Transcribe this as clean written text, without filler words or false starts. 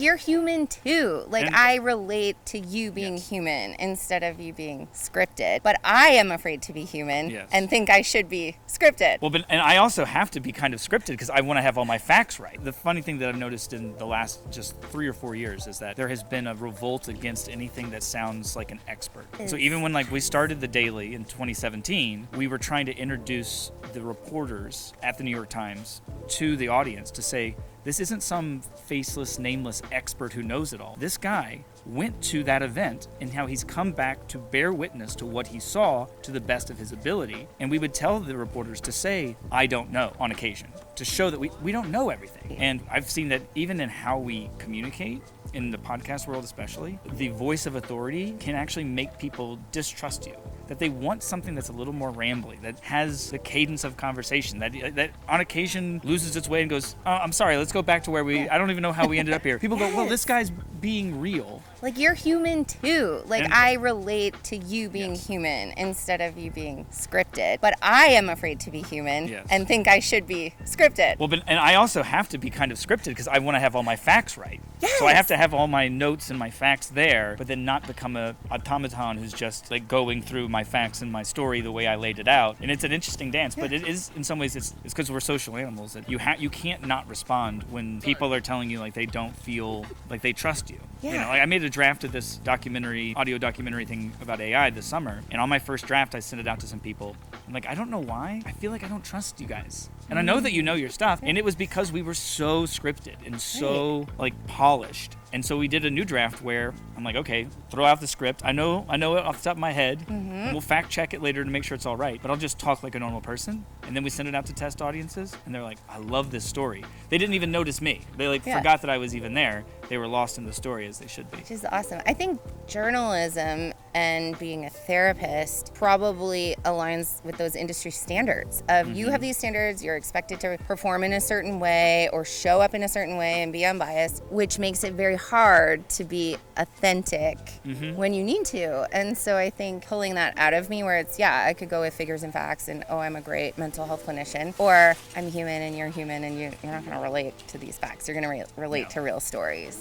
You're human too. I relate to you being human instead of you being scripted. But I am afraid to be human and think I should be scripted. Well, and I also have to be kind of scripted because I want to have all my facts right. The funny thing that I've noticed in the last just 3 or 4 years is that there has been a revolt against anything that sounds like an expert. So even when we started the Daily in 2017, we were trying to introduce the reporters at the New York Times to the audience to say, this isn't some faceless, nameless expert who knows it all. This guy went to that event and how he's come back to bear witness to what he saw to the best of his ability. And we would tell the reporters to say, I don't know, on occasion, to show that we don't know everything. And I've seen that even in how we communicate, in the podcast world especially, the voice of authority can actually make people distrust you. That they want something that's a little more rambly, that has the cadence of conversation, that on occasion loses its way and goes, I'm sorry, let's go back to where I don't even know how we ended up here. People go, well, this guy's being real. You're human too. I relate to you being human instead of you being scripted. But I am afraid to be human and think I should be scripted. Well, and I also have to be kind of scripted because I want to have all my facts right. So I have to have all my notes and my facts there, but then not become a automaton who's just going through my facts and my story the way I laid it out. And it's an interesting dance, but it is, in some ways, it's because we're social animals that you can't not respond when people are telling you they don't feel like they trust you. Yeah. I made a draft of this audio documentary thing about AI this summer, and on my first draft, I sent it out to some people. I'm I don't know why. I feel like I don't trust you guys. And I know that you know your stuff, and it was because we were so scripted and so polished. And so we did a new draft where I'm okay, throw out the script. I know it off the top of my head. And we'll fact check it later to make sure it's all right. But I'll just talk like a normal person. And then we send it out to test audiences. And they're I love this story. They didn't even notice me. They forgot that I was even there. They were lost in the story as they should be. Which is awesome. I think journalism and being a therapist probably aligns with those industry standards of you have these standards, you're expected to perform in a certain way or show up in a certain way and be unbiased, which makes it very hard to be authentic when you need to. And so I think pulling that out of me where it's, I could go with figures and facts and, I'm a great mental health clinician, or I'm human and you're human and you're not going to relate to these facts. You're going to relate to real stories.